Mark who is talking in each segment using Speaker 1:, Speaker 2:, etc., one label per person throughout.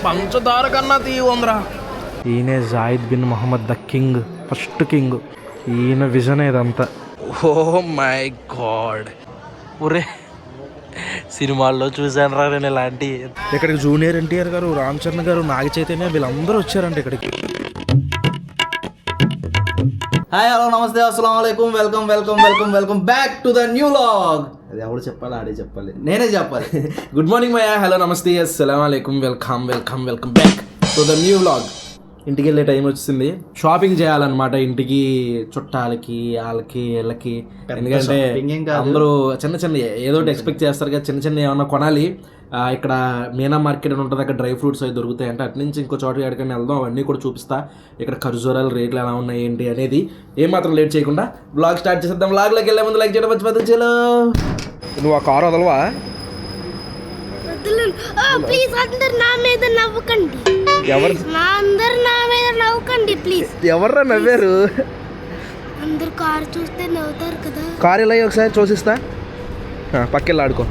Speaker 1: పంచదార కన్నా తీయరా. ఈయనే Zayed bin Mohammed the king, first king. ఈయన విజన్ ఇదంతా. ఓ మై గాడ్, ఒరే సినిమాల్లో చూసాను రా నేను ఇలాంటి. ఇక్కడికి జూనియర్ ఎన్టీఆర్ గారు, రామ్ చరణ్ గారు, నాగ చైతన్య వీళ్ళందరూ వచ్చారంట ఇక్కడికి.
Speaker 2: హాయ్, హలో, నమస్తే, అస్సలాము అలైకుం, welcome welcome welcome welcome back to the new vlog. అది ఎవరు చెప్పాలి, ఆడే చెప్పాలి, నేనే చెప్పాలి.
Speaker 1: గుడ్ మార్నింగ్ మయా, హలో, నమస్తే, అస్సలాము అలైకుం, welcome welcome welcome back to the new vlog. ఇంటికి వెళ్ళే టైం వచ్చింది, షాపింగ్ చేయాలన్నమాట. ఇంటికి చుట్టాలకి, వాళ్ళకి, వీళ్ళకి. ఎందుకంటే అందరూ చిన్న చిన్న ఏదో ఒకటి ఎక్స్పెక్ట్ చేస్తారు కదా, చిన్న చిన్న ఏమన్నా కొనాలి. ఇక్కడ మీనా మార్కెట్ అని ఉంటుంది, అక్కడ డ్రై ఫ్రూట్స్ అవి దొరుకుతాయి అంటే. అటు నుంచి ఇంకో చోట ఎక్కడికైనా వెళ్దాం, అవన్నీ కూడా చూపిస్తా. ఇక్కడ ఖర్జూరాల రేట్లు ఎలా ఉన్నాయి ఏంటి అనేది. ఏమాత్రం లేట్ చేయకుండా బ్లాగ్ స్టార్ట్ చేసేద్దాం. బ్లాగ్లోకి వెళ్ళే ముందు లైక్ చేయడం మర్చిపోతుంది. చలో, నువ్వు ఆ కారు వదలవా?
Speaker 3: ప్లీజ్ అందరు నా మీద నవ్వకండి.
Speaker 1: ఎవరు
Speaker 3: అందరు నా మీద నవ్వకండి ప్లీజ్.
Speaker 1: ఎవర్రా నవ్వారు?
Speaker 3: అందరు కారు చూస్తే నవ్వుతారు కదా.
Speaker 1: కారు ఇలా ఒకసారి చూసిస్తా, పక్కెళ్ళి ఆడుకో.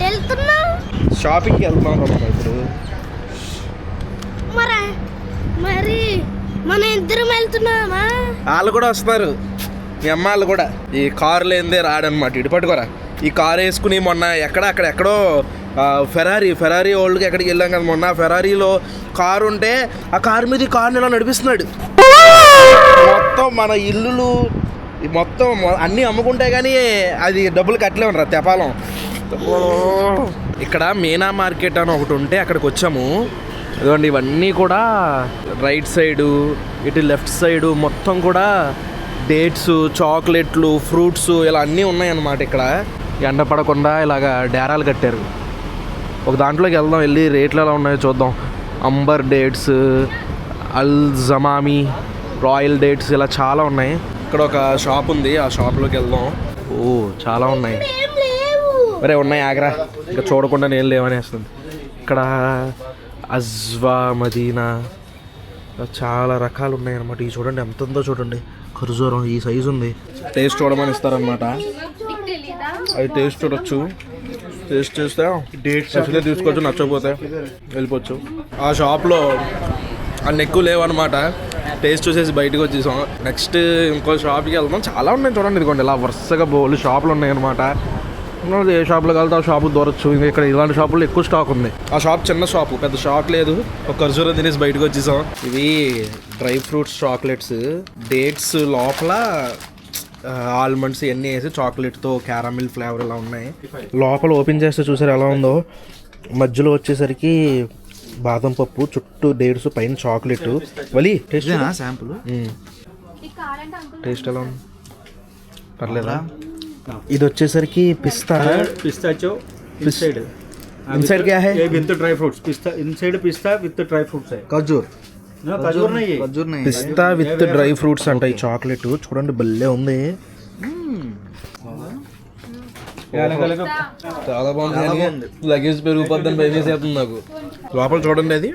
Speaker 3: వెళ్తున్నా,
Speaker 1: షాపింగ్కి వెళ్తున్నాం ఇప్పుడు.
Speaker 3: మరి మన ఇద్దరం వెళ్తున్నామా?
Speaker 1: వాళ్ళు కూడా వస్తున్నారు, మీ అమ్మ వాళ్ళు కూడా. ఈ కారు లేనిదే రాడనమాట. ఇటు పట్టుకోరా. ఈ కారు వేసుకుని మొన్న అక్కడెక్కడో ఫెరారీ ఓల్డ్కి ఎక్కడికి వెళ్ళాం కదా మొన్న. ఫెరారీలో కారు ఉంటే ఆ కారు మీద ఈ కారుని ఇలా నడిపిస్తున్నాడు. మొత్తం మన ఇల్లులు మొత్తం అన్నీ అమ్ముకుంటే కానీ అది డబ్బులు కట్టలేము రా, తెపాలం. ఇక్కడ మీనా మార్కెట్ అని ఒకటి ఉంటే అక్కడికి వచ్చాము. ఇదిగోండి, ఇవన్నీ కూడా రైట్ సైడు, ఇటు లెఫ్ట్ సైడు మొత్తం కూడా డేట్స్, చాక్లెట్లు, ఫ్రూట్స్ ఇలా అన్నీ ఉన్నాయన్నమాట. ఇక్కడ ఎండ పడకుండా ఇలాగ డేరాలు కట్టారు. ఒక దాంట్లోకి వెళ్దాం, వెళ్ళి రేట్లు ఎలా ఉన్నాయో చూద్దాం. అంబర్ డేట్స్, అల్ జమామి, రాయల్ డేట్స్ ఇలా చాలా ఉన్నాయి. ఇక్కడ ఒక షాప్ ఉంది, ఆ షాప్లోకి వెళ్దాం. ఓ చాలా ఉన్నాయి. మరే ఉన్నాయి, ఆగ్రా. ఇంకా చూడకుండా నేను లేవనేస్తుంది. ఇక్కడ అజ్వా, మదీనా చాలా రకాలు ఉన్నాయి అన్నమాట. ఈ చూడండి ఎంత ఉందో చూడండి. ఖర్జూరం ఈ సైజు ఉంది. టేస్ట్ చూడమని ఇస్తారనమాట. అది టేస్ట్ చూడొచ్చు. టేస్ట్ చేస్తే డేట్స్ నచ్చితే తీసుకోవచ్చు, నచ్చకపోతే వెళ్ళిపోవచ్చు. ఆ షాప్లో అన్ని ఎక్కువ లేవన్నమాట. టేస్ట్ చూసేసి బయటకు వచ్చేసాం. నెక్స్ట్ ఇంకో షాప్కి వెళ్దాం. చాలా ఉన్నాయి చూడండి. ఇదిగోండి ఇలా వరుసగా బోలు షాపులు ఉన్నాయి అనమాట. ఏ షాప్లో కలితే ఆ షాపు దొరకచ్చు. ఇంకా ఇక్కడ ఇలాంటి షాపుల్లో ఎక్కువ స్టాక్ ఉంది. ఆ షాప్ చిన్న షాపు, పెద్ద షాప్ లేదు. ఒక ఖర్జూరం తినేసి బయటకు వచ్చేసాం. ఇవి డ్రై ఫ్రూట్స్ చాక్లెట్స్, డేట్స్ లోపల ఆల్మండ్స్ ఇవన్నీ వేసి చాక్లెట్తో క్యారమిల్ ఫ్లేవర్ ఇలా ఉన్నాయి. లోపల ఓపెన్ చేస్తే చూసారు ఎలా ఉందో. మధ్యలో వచ్చేసరికి బాదం పప్పు, చుట్టూ డేట్స్, పైన చాక్లెట్. వలి టేస్ట్
Speaker 2: శాంపుల్
Speaker 1: టేస్ట్ ఎలా ఉంది? పర్లేదా? ఇది వచ్చేసరికి
Speaker 4: पिस्ताचो
Speaker 1: इनसाइड क्या है?
Speaker 4: ये विद ड्राई फ्रूट्स पिस्ता इनसाइड पिस्ता विद ड्राई फ्रूट्स है
Speaker 1: ఖర్జూర్.
Speaker 4: खजूर नहीं है
Speaker 2: ఖర్జూర్ नहीं,
Speaker 1: పిస్తా విత్ డ్రై ఫ్రూట్స్ అంట. ఈ చాక్లెట్ చూడండి భలే ఉంది. చాలా బాగుంది. లగేజ్ పెరిగిపోద్దని భయమేసేస్తుంది నాకు. లోపల చూడండి, అది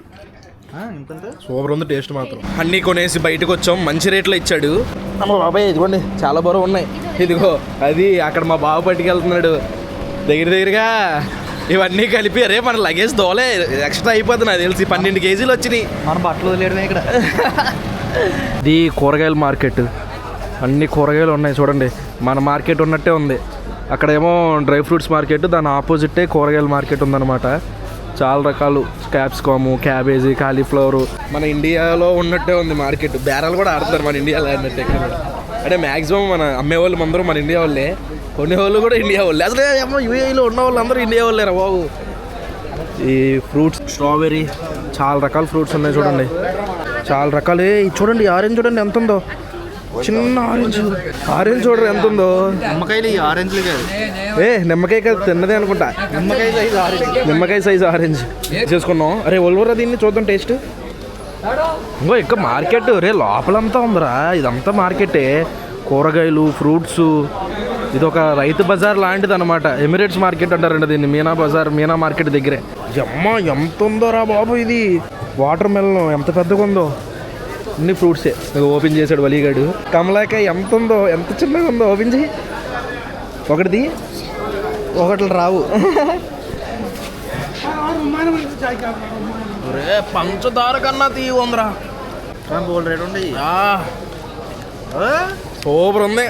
Speaker 1: సూపర్ ఉంది. టేస్ట్ మాత్రం. అన్నీ కొనేసి బయటకు వచ్చాం. మంచి రేట్లో ఇచ్చాడు. అమ్మ బాబాయ్, ఇదిగోండి చాలా బరువు ఉన్నాయి. ఇదిగో అది అక్కడ మా బాబు పట్టుకెళ్తున్నాడు. దగ్గరగా ఇవన్నీ కలిపి అరే మన లగేజ్ దోలే ఎక్స్ట్రా అయిపోతుంది. నాకు తెలిసి 12 కేజీలు వచ్చినాయి.
Speaker 2: మన బట్టలు వదిలేయడమే ఇక్కడ.
Speaker 1: ఇది కూరగాయల మార్కెట్. అన్ని కూరగాయలు ఉన్నాయి చూడండి. మన మార్కెట్ ఉన్నట్టే ఉంది. అక్కడేమో డ్రై ఫ్రూట్స్ మార్కెట్, దాని ఆపోజిటే కూరగాయల మార్కెట్ ఉందన్నమాట. చాలా రకాలు క్యాప్సికమ్, క్యాబేజీ, కాలీఫ్లవర్. మన ఇండియాలో ఉన్నట్టే ఉంది మార్కెట్. బేరాలు కూడా ఆడతారు మన ఇండియాలో అన్నట్టు. ఇక్కడ అంటే మ్యాక్సిమం మన అమ్మేవాళ్ళు అందరూ మన ఇండియా వాళ్ళే, కొనేవాళ్ళు కూడా ఇండియా వాళ్ళే. అసలు యూఏఈలో ఉన్న వాళ్ళు అందరూ ఇండియా వాళ్ళేరా బాబు. ఈ ఫ్రూట్స్, స్ట్రాబెర్రీ, చాలా రకాల ఫ్రూట్స్ ఉన్నాయి చూడండి. చాలా రకాలు. చూడండి ఆరెంజ్ చూడండి ఎంత ఉందో. చిన్న ఆరెంజ్ చూడరు ఎంత ఉందో.
Speaker 2: నిమ్మకాయలు ఆరెంజ్లు కాదు,
Speaker 1: నిమ్మకాయ కాదు, తిన్నదే అనుకుంటా. నిమ్మకాయ సైజ్ ఆరెంజ్ చేసుకున్నాం. అరే ఒల్వరా దీన్ని చూద్దాం టేస్ట్. ఇంకో ఇంకా మార్కెట్ రే లోపలంతా ఉందిరా. ఇదంతా మార్కెటే, కూరగాయలు, ఫ్రూట్స్. ఇది ఒక రైతు బజార్ లాంటిది అనమాట. ఎమిరేట్స్ మార్కెట్ అంటారండి దీన్ని. మీనా బజార్, మీనా మార్కెట్ దగ్గరే. అమ్మ ఎంత ఉందోరా బాబు. ఇది వాటర్ మెలన్ ఎంత పెద్దగా ఉందో. అన్ని ఫ్రూట్సే. ఓపెన్ చేశాడు వలీగాడు. కమలాకాయ ఎంత ఉందో, ఎంత చిన్నగా ఉందో. ఓపెన్ చేయి ఒకటిది.
Speaker 2: ఒకటి రావు.
Speaker 1: ఒరే పంచదార కన్నా తీయ ఉందిరా.
Speaker 2: బోల్ రేట్ ఉండయి.
Speaker 1: సూపర్ ఉంది,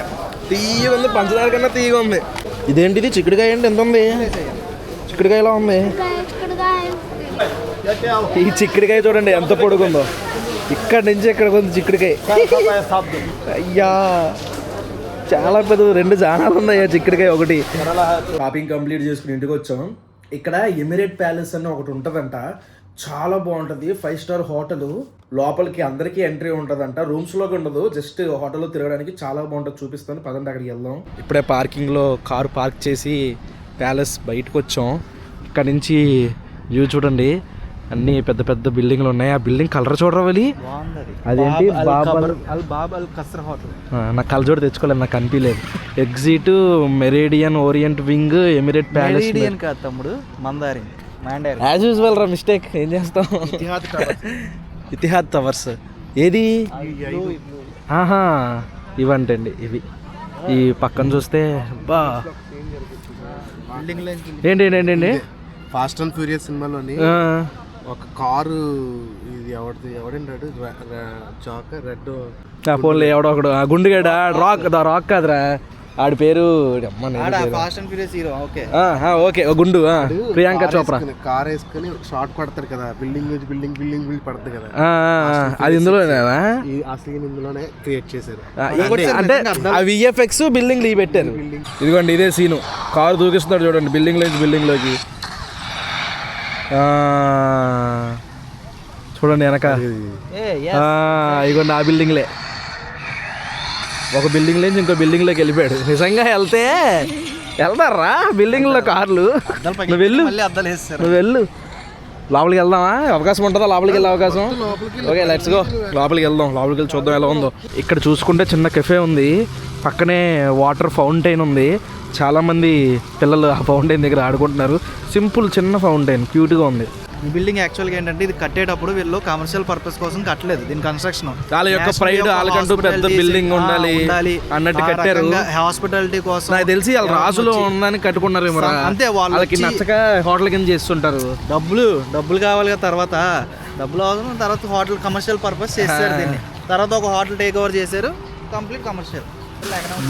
Speaker 1: తీయగా ఉంది, పంచదార కన్నా తీయగా ఉంది. ఇదేంటిది చిక్కుడుకాయ ఏంటి ఎంత ఉంది? చిక్కుడుకాయలా ఉంది. ఈ చిక్కుడుకాయ చూడండి ఎంత పొడుగుందో, ఇక్కడ నుంచి ఇక్కడికి ఉంది చిక్కుడుకాయ. అయ్యా చాలా పెద్ద, 2 జానాలు ఉన్నాయా చిక్కుడుకాయ ఒకటి. షాపింగ్ కంప్లీట్ చేసుకుని ఇంటికి వచ్చాం. ఇక్కడ ఎమిరేట్ ప్యాలెస్ అని ఒకటి ఉంటుందంట, చాలా బాగుంటుంది. 5 స్టార్ హోటల్, లోపలికి అందరికీ ఎంట్రీ ఉంటుందంట, రూమ్స్లోకి ఉండదు, జస్ట్ హోటల్లో తిరగడానికి చాలా బాగుంటుంది. చూపిస్తాను పదండి అక్కడికి వెళ్దాం. ఇప్పుడే పార్కింగ్లో కారు పార్క్ చేసి ప్యాలెస్ బయటకు వచ్చాం. ఇక్కడ నుంచి వ్యూ చూడండి, అన్ని పెద్ద పెద్ద బిల్డింగ్లు ఉన్నాయి. ఆ బిల్డింగ్ కలర్ చూడరావాలి, అదేంటి నాకు కలజోడు తెచ్చుకోలేదు, నాకు కనిపించలేదు. Exit meridian orient wing emirate palace
Speaker 2: కాదు తమ్ముడు, మందారి
Speaker 1: యాజ్ యూజువల్ రా, మిస్టేక్ ఏం చేస్తాం. ఇతిహాద్ టవర్స్ ఏది? ఆహా ఇవంటండి ఇవి. ఈ పక్కన చూస్తే బా ఏంటి ఏంటండి
Speaker 5: ఫాస్ట్ అండ్ ఫ్యూరియస్ సినిమాలోని ఒక కారు, ఇది ఎవడంటాడు చాక రెడ్
Speaker 1: పోన్లే ఎవడో ఒకడు గుండుగాడ రాక్ కాదురా ఆడి పేరు.
Speaker 2: Fast and furious hero. Okay
Speaker 1: okay గుండు ప్రియాంక చోప్రా.
Speaker 5: కార్ వేసుకుని షార్ట్ పడతాడు కదా, బిల్డింగ్ నుంచి బిల్డింగ్ పడుతుంది కదా,
Speaker 1: అది ఇందులో
Speaker 5: ఆ సీన్ ఇందులోనే క్రియేట్ చేశారు.
Speaker 1: అంటే ఆ విఎఫ్ఎక్స్ బిల్డింగ్ పెట్టారు. ఇదిగోండి ఇదే సీను, కారు దూకిస్తున్నాడు చూడండి బిల్డింగ్ నుంచి బిల్డింగ్ లోకి. చూడండి వెనక ఇదిగోండి ఆ బిల్డింగ్లే, ఒక బిల్డింగ్ నుంచి ఇంకో బిల్డింగ్లోకి వెళ్ళిపోయాడు. నిజంగా వెళ్తారా బిల్డింగ్లో కార్లు? నువ్వు వెళ్ళు లోపలికి వెళ్దామా? అవకాశం ఉంటుందా లోపలికి వెళ్ళే అవకాశం? ఓకే లెట్స్ గో, లోపలికి వెళ్దాం. లోపలికి వెళ్ళి చూద్దాం ఎలా ఉందో. ఇక్కడ చూసుకుంటే చిన్న కెఫే ఉంది, పక్కనే వాటర్ ఫౌంటైన్ ఉంది. చాలామంది పిల్లలు ఆ ఫౌంటైన్ దగ్గర ఆడుకుంటున్నారు. సింపుల్ చిన్న ఫౌంటైన్, క్యూట్గా ఉంది.
Speaker 2: ఈ బిల్డింగ్ యాక్చువల్గా ఏంటంటే ఇది కట్టేటప్పుడు వీళ్ళు కమర్షియల్ పర్పస్ కోసం కట్టలేదు, దీని కన్స్ట్రక్షన్
Speaker 1: వాళ్ళ యొక్క ప్రైడ్, వాళ్ళకంటూ పెద్ద బిల్డింగ్ ఉండాలి అన్నట్టు కట్టారు.
Speaker 2: హాస్పిటాలిటీ కోసం
Speaker 1: నాకు తెలిసి వాళ్ళ రాజులో ఉందని కట్టుకున్నారు.
Speaker 2: అంతే,
Speaker 1: వాళ్ళకి నచ్చక హోటల్ కింద చేస్తుంటారు.
Speaker 2: డబ్బులు కావాలి కదా, డబ్బులు అవసరం, తర్వాత హోటల్ కమర్షియల్ పర్పస్ చేశారు దీన్ని. తర్వాత ఒక హోటల్ టేక్ ఓవర్ చేశారు, కంప్లీట్ కమర్షియల్.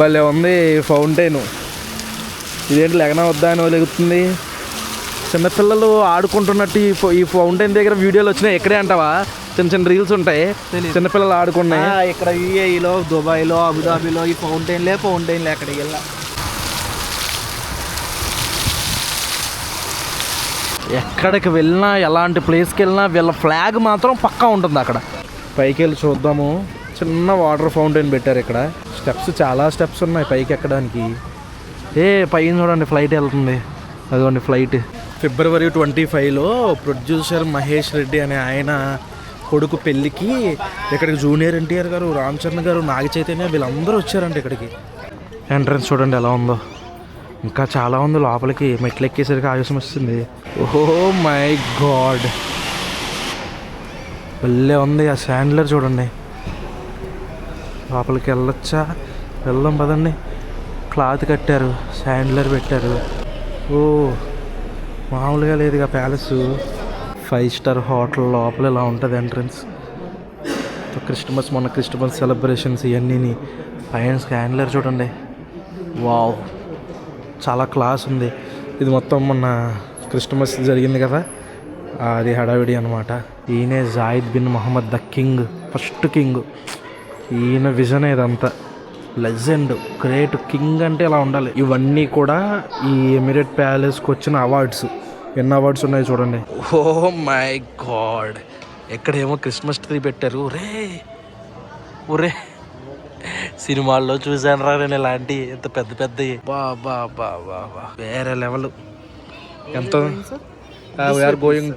Speaker 1: భలే ఉంది ఫౌంటైన్. ఇదేంటి లెగన వద్దా అని లెగుతుంది. చిన్నపిల్లలు ఆడుకుంటున్నట్టు ఈ ఫౌంటైన్ దగ్గర వీడియోలు వచ్చినాయి. ఎక్కడే అంటావా? చిన్న రీల్స్ ఉంటాయి, చిన్నపిల్లలు ఆడుకున్నాయి.
Speaker 2: ఇక్కడ యూఏఈలో, దుబాయ్లో, అబుదాబిలో ఈ ఫౌంటైన్లే ఎక్కడికి వెళ్ళా.
Speaker 1: ఎక్కడికి వెళ్ళినా, ఎలాంటి ప్లేస్కి వెళ్ళినా వీళ్ళ ఫ్లాగ్ మాత్రం పక్కా ఉంటుంది అక్కడ. పైకి వెళ్ళి చూద్దాము. చిన్న వాటర్ ఫౌంటైన్ పెట్టారు ఇక్కడ. స్టెప్స్, చాలా స్టెప్స్ ఉన్నాయి పైకి ఎక్కడానికి. పైన చూడండి ఫ్లైట్ వెళ్తుంది, అదిగోండి ఫ్లైట్. February 25లో ప్రొడ్యూసర్ మహేష్ రెడ్డి అనే ఆయన కొడుకు పెళ్ళికి ఇక్కడికి జూనియర్ ఎన్టీఆర్ గారు, రామ్ చరణ్ గారు, నాగ చైతన్య వీళ్ళందరూ వచ్చారంట ఇక్కడికి. ఎంట్రన్స్ చూడండి ఎలా ఉందో. ఇంకా చాలా ఉంది లోపలికి. మెట్లు ఎక్కేసరికి ఆవేశం వస్తుంది. ఓహో మై గాడ్, భలే ఉంది. ఆ శాండ్లర్ చూడండి. లోపలికి వెళ్ళొచ్చా? వెళ్దాం పదండి. క్లాత్ కట్టారు, శాండ్లర్ పెట్టారు. ఓ మామూలుగా లేదుగా ప్యాలెస్. 5 స్టార్ హోటల్ లోపల ఇలా ఉంటుంది ఎంట్రన్స్. మొన్న క్రిస్మస్ సెలబ్రేషన్స్ ఇవన్నీ. పైన శాండ్లర్ చూడండి, వావ్ చాలా క్లాస్ ఉంది. ఇది మొత్తం మొన్న క్రిస్మస్ జరిగింది కదా, అది హడావిడి అనమాట. ఈయనే Zayed bin Mohammed the king, first king. ఈయన విజన్ ఇదంతా. లెజెండ్, గ్రేట్ కింగ్ అంటే ఇలా ఉండాలి. ఇవన్నీ కూడా ఈ ఎమిరేట్ ప్యాలెస్కి వచ్చిన అవార్డ్స్. ఎన్ని అవార్డ్స్ ఉన్నాయి చూడండి. ఓ మై గాడ్, ఎక్కడేమో క్రిస్మస్ ట్రీ పెట్టారు. ఒరే సినిమాల్లో చూసాను రా నేను ఇలాంటి ఎంత పెద్ద పెద్దవి. బా వేరే లెవెల్. ఎంత వీఆర్ గోయింగ్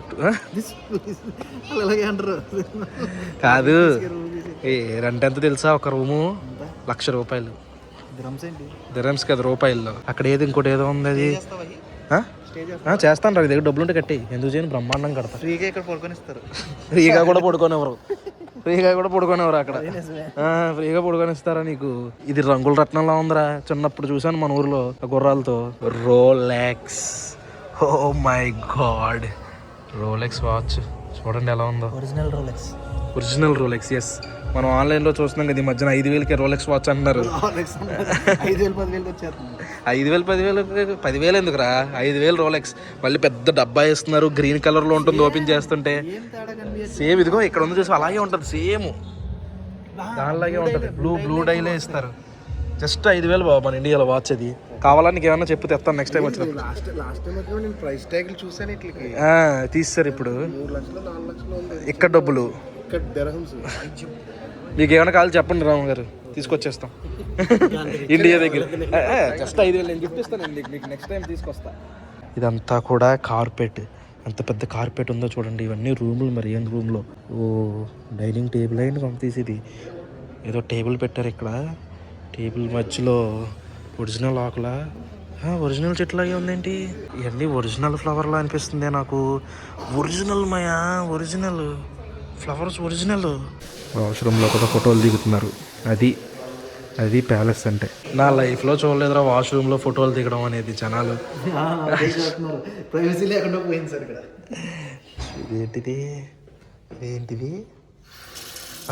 Speaker 1: కాదు, రెంట్ ఎంత తెలుసా? ఒక రూము ₹1,00,000. దిరమ్స్ కదా, రూపాయల్లో. అక్కడ ఏది ఇంకోటి ఏదో ఉంది, అది చేస్తాను రా. దగ్గర డబ్బులు ఉంటే కట్టి ఎందుకు చేయను, బ్రహ్మాండం కడతా.
Speaker 2: ఫ్రీగా ఇక్కడ పడుకొని ఇస్తారు.
Speaker 1: ఫ్రీగా కూడా పడుకోనివ్వరు, ఫ్రీగా కూడా పడుకునేవారు అక్కడ. ఫ్రీగా పడుకొనిస్తారా నీకు? ఇది రంగుల రత్నంలా ఉందిరా. చిన్నప్పుడు చూసాను మన ఊర్లో గుర్రాలతో. Rolex, oh my god, Rolex watch చూడండి ఎలా ఉందో. Original Rolex. ఎస్, మనం ఆన్లైన్లో చూస్తున్నాం కదా ఈ మధ్యన 5,000కి రోలెక్స్ వాచ్ అంటున్నారు.
Speaker 2: 5,000 10,000 వచ్చేస్తుంది.
Speaker 1: 5,000 10,000 ఎందుకురా? 5,000 రోలెక్స్. మళ్ళీ పెద్ద డబ్బా వేస్తున్నారు, గ్రీన్ కలర్లో ఉంటుంది ఓపెన్ చేస్తుంటే. సేమ్ ఇదిగో ఇక్కడ ఉంది చూసి అలాగే ఉంటుంది, సేమ్ దానిలాగే ఉంటుంది. బ్లూ డైలే ఇస్తారు. జస్ట్ 5,000 బాబు మన ఇండియాలో వాచ్. అది కావాలా నీకు ఏమన్నా చెప్పు, తెస్తాను నెక్స్ట్ టైం వచ్చినప్పుడు.
Speaker 5: లాస్ట్ టైం వచ్చి నేను ప్రైస్ ట్యాగ్లు చూసాను ఇట్లకి.
Speaker 1: తీస్తారు ఇప్పుడు
Speaker 5: 3 లక్షలు 4 లక్షలు ఉంది
Speaker 1: ఇక్కడ డబ్బులు.
Speaker 5: ఇక్కడ దర్హమ్స్.
Speaker 1: మీకు ఏమైనా కావాలి చెప్పండి రాము గారు, తీసుకొచ్చేస్తాం ఇండియా దగ్గర. జస్ట్ 5,000 నేను గిఫ్ట్ ఇస్తాను మీకు నెక్స్ట్ టైం తీసుకొస్తా. ఇదంతా కూడా కార్పెట్. ఎంత పెద్ద కార్పెట్ ఉందో చూడండి. ఇవన్నీ రూములు, మరి ఏం రూమ్లో. ఓ డైనింగ్ టేబుల్ అయింది పంపతీసి. ఇది ఏదో టేబుల్ పెట్టారు ఇక్కడ. టేబుల్ మధ్యలో ఒరిజినల్ ఆకులా, ఒరిజినల్ చెట్లాగే ఉందేంటి? ఇవన్నీ ఒరిజినల్ ఫ్లవర్లా అనిపిస్తుంది నాకు. ఒరిజినల్ మాయా, ఒరిజినల్ ఫ్లవర్స్, ఒరిజినల్. వాష్రూమ్లో కూడా ఫోటోలు దిగుతున్నారు. అది ప్యాలెస్ అంటే. నా లైఫ్లో చూడలేదురా వాష్రూమ్లో ఫోటోలు దిగడం అనేది. జనాలు
Speaker 2: ప్రైవసీ లేకుండా పోయింది సార్ ఇక్కడ.
Speaker 1: ఇదేంటిది?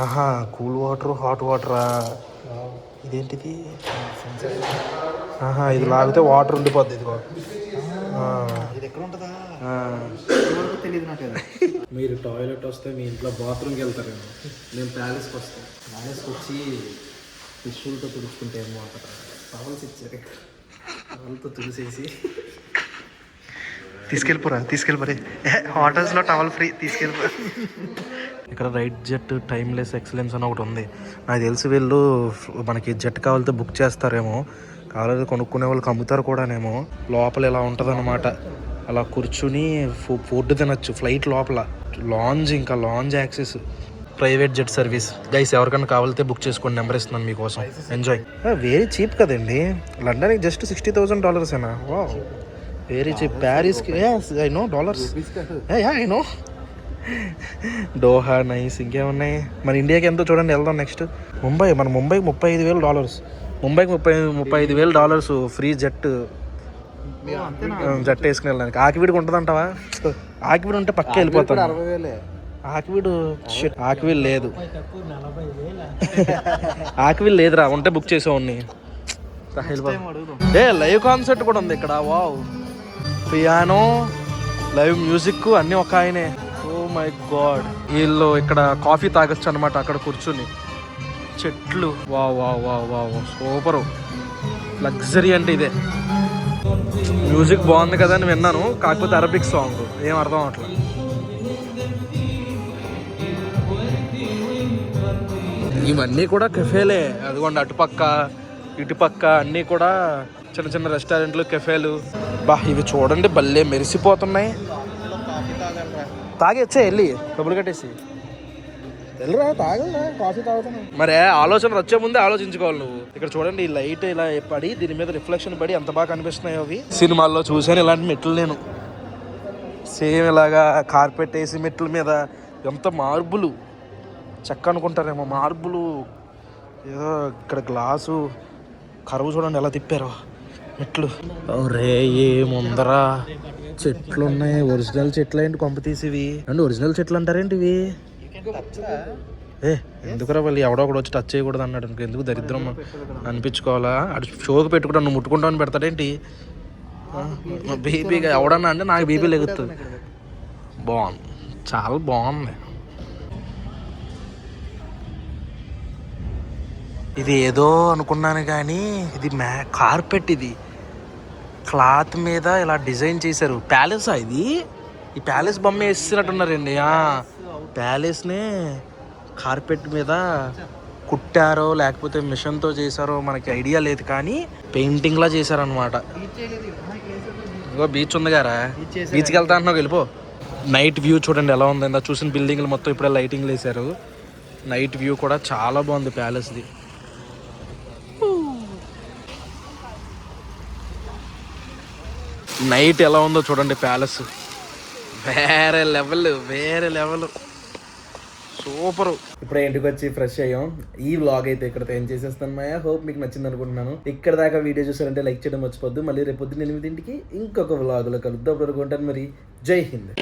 Speaker 1: ఆహా, కూల్ వాటర్, హాట్ వాటరా? ఇదేంటిది? ఆహా, ఇది లాగితే వాటర్ ఉండిపోద్ది. ఇదిగో
Speaker 2: ఇది ఎక్కడ ఉంటుందా
Speaker 1: తెలియదు నాకు. మీరు టాయిలెట్ వస్తే మీ ఇంట్లో బాత్రూమ్కి వెళ్తారేమో, నేను ప్యాలెస్కి వస్తాను. ప్యాలెస్కి వచ్చి టిష్యూలతో తుడుచుకుంటే ఏమో అక్కడ టవల్స్ ఇచ్చారు. టవల్తో తుడిసేసి తీసుకెళ్ళిపోరే. హోటల్స్లో టవల్ ఫ్రీ, తీసుకెళ్ళిపోరా. ఇక్కడ రైట్ జెట్ టైమ్లెస్ ఎక్సలెన్స్ అని ఒకటి ఉంది. నాకు తెలిసి వీళ్ళు మనకి జెట్ కావాలితే బుక్ చేస్తారేమో, కావాలి కొనుక్కునే వాళ్ళకి అమ్ముతారు కూడానేమో. లోపల ఇలా ఉంటుంది అనమాట. అలా కూర్చుని ఫుడ్ తినచ్చు ఫ్లైట్ లోపల. Lounge access, private jet service. Guys ఎవరికైనా కావాలితే బుక్ చేసుకోండి, నెంబర్ ఇస్తున్నాను మీకోసం. ఎంజాయ్. వెరీ చీప్ కదండి. లండన్కి జస్ట్ $60,000 వా, వెరీ చీప్. ప్యారిస్కి I know dollars, I know. Doha nice. ఇంకేమున్నాయి మన ఇండియాకి ఎంతో చూడండి. వెళ్దాం నెక్స్ట్ ముంబైకి $35,000. ముంబైకి $35,000 ఫ్రీ జెట్ వేసుకుని వెళ్ళడానికి. ఆకివీడికి ఉంటుంది అంటావా? ఆకివీడు ఉంటే పక్క వెళ్ళిపోతాను.
Speaker 5: 60,000.
Speaker 1: ఆకివీడు లేదు. ఆకివీడు లేదురా, ఉంటే బుక్ చేసేవాడిని. లైవ్ కాన్సర్ట్ కూడా ఉంది ఇక్కడ. వావ్, పియానో, లైవ్ మ్యూజిక్ అన్నీ ఒక ఆయనే. Oh my god. వీళ్ళు ఇక్కడ కాఫీ తాగొచ్చు అనమాట అక్కడ కూర్చుని. చెట్లు, వా వా వా వా సూపరు. లగ్జరీ అంటే ఇదే. మ్యూజిక్ బాగుంది కదా అని విన్నాను, కాకపోతే అరబిక్ సాంగ్, ఏం అర్థం అవట్లేదు. ఇవన్నీ కూడా కెఫేలే. అదిగోండి అటుపక్క ఇటుపక్క అన్నీ కూడా చిన్న చిన్న రెస్టారెంట్లు, కెఫేలు. బా ఇవి చూడండి భలే మెరిసిపోతున్నాయి. తాగేచ్చే వెళ్ళి డబ్బులు కట్టేసి వెళ్ళరా, తాగలరా, కాఫీ తాగుతాను. మరే ఆలోచన వచ్చే ముందే ఆలోచించుకోవాలి నువ్వు. ఇక్కడ చూడండి ఈ లైట్ ఇలా పడి దీని మీద రిఫ్లెక్షన్ పడి ఎంత బాగా కనిపిస్తున్నాయో అవి. సినిమాల్లో చూసాను ఇలాంటి మెట్లు నేను. సేమ్ ఇలాగా కార్పెట్ వేసి మెట్ల మీద ఎంత మార్బులు, చెక్క అనుకుంటారేమో మార్బులు. ఏదో ఇక్కడ గ్లాసు కరువు చూడండి ఎలా తిప్పారో మెట్లు. రే ఏ ముందరా చెట్లు ఉన్నాయి. ఒరిజినల్ చెట్లు ఏంటి కొంప తీసివి అండి? ఒరిజినల్ చెట్లు అంటారేంటి ఇవి? ఎందుకురా వాళ్ళు ఎవడో ఒకడు వచ్చి టచ్ చేయకూడదు అన్నాడు. ఎందుకు దరిద్రం అనిపించుకోవాలా? అటు షోకి పెట్టుకుంటా నువ్వు ముట్టుకుంటావు పెడతాడేంటి? బీపీగా ఎవడన్నా అంటే నాకు బీపీ లెగుతుంది. బాగుంది, చాలా బాగుంది. ఇది ఏదో అనుకున్నాను కానీ ఇది కార్పెట్. ఇది క్లాత్ మీద ఇలా డిజైన్ చేశారు. ప్యాలెసా ఇది? ఈ ప్యాలెస్ బొమ్మ వేసినట్టున్నారండి. ప్యాలెస్నే కార్పెట్ మీద కుట్టారో లేకపోతే మిషన్తో చేశారో మనకి ఐడియా లేదు, కానీ పెయింటింగ్లా చేశారనమాట. ఇగో బీచ్ ఉంది గారా, బీచ్కి వెళ్తా అంటున్నావు, వెళ్ళిపో. నైట్ వ్యూ చూడండి ఎలా ఉందో. చూసిన బిల్డింగ్లు మొత్తం ఇప్పుడే లైటింగ్లు వేశారు. నైట్ వ్యూ కూడా చాలా బాగుంది ప్యాలెస్ది. నైట్ ఎలా ఉందో చూడండి ప్యాలెస్. వేరే లెవెల్ సూపర్. ఇప్పుడే ఇంటికి వచ్చి ఫ్రెష్ అయ్యాం. ఈ వ్లాగ్ అయితే ఇక్కడ ఏం చేసేస్తాను మాయా. హోప్ మీకు నచ్చింది అనుకుంటున్నాను. ఇక్కడ దాకా వీడియో చూసారంటే లైక్ చేయడం మర్చిపోద్దు. మళ్ళీ రేపు పొద్దున్న 8 ఇంకొక వ్లాగ్లో కలుద్దాం. అనుకుంటాను మరి. జై హింద్.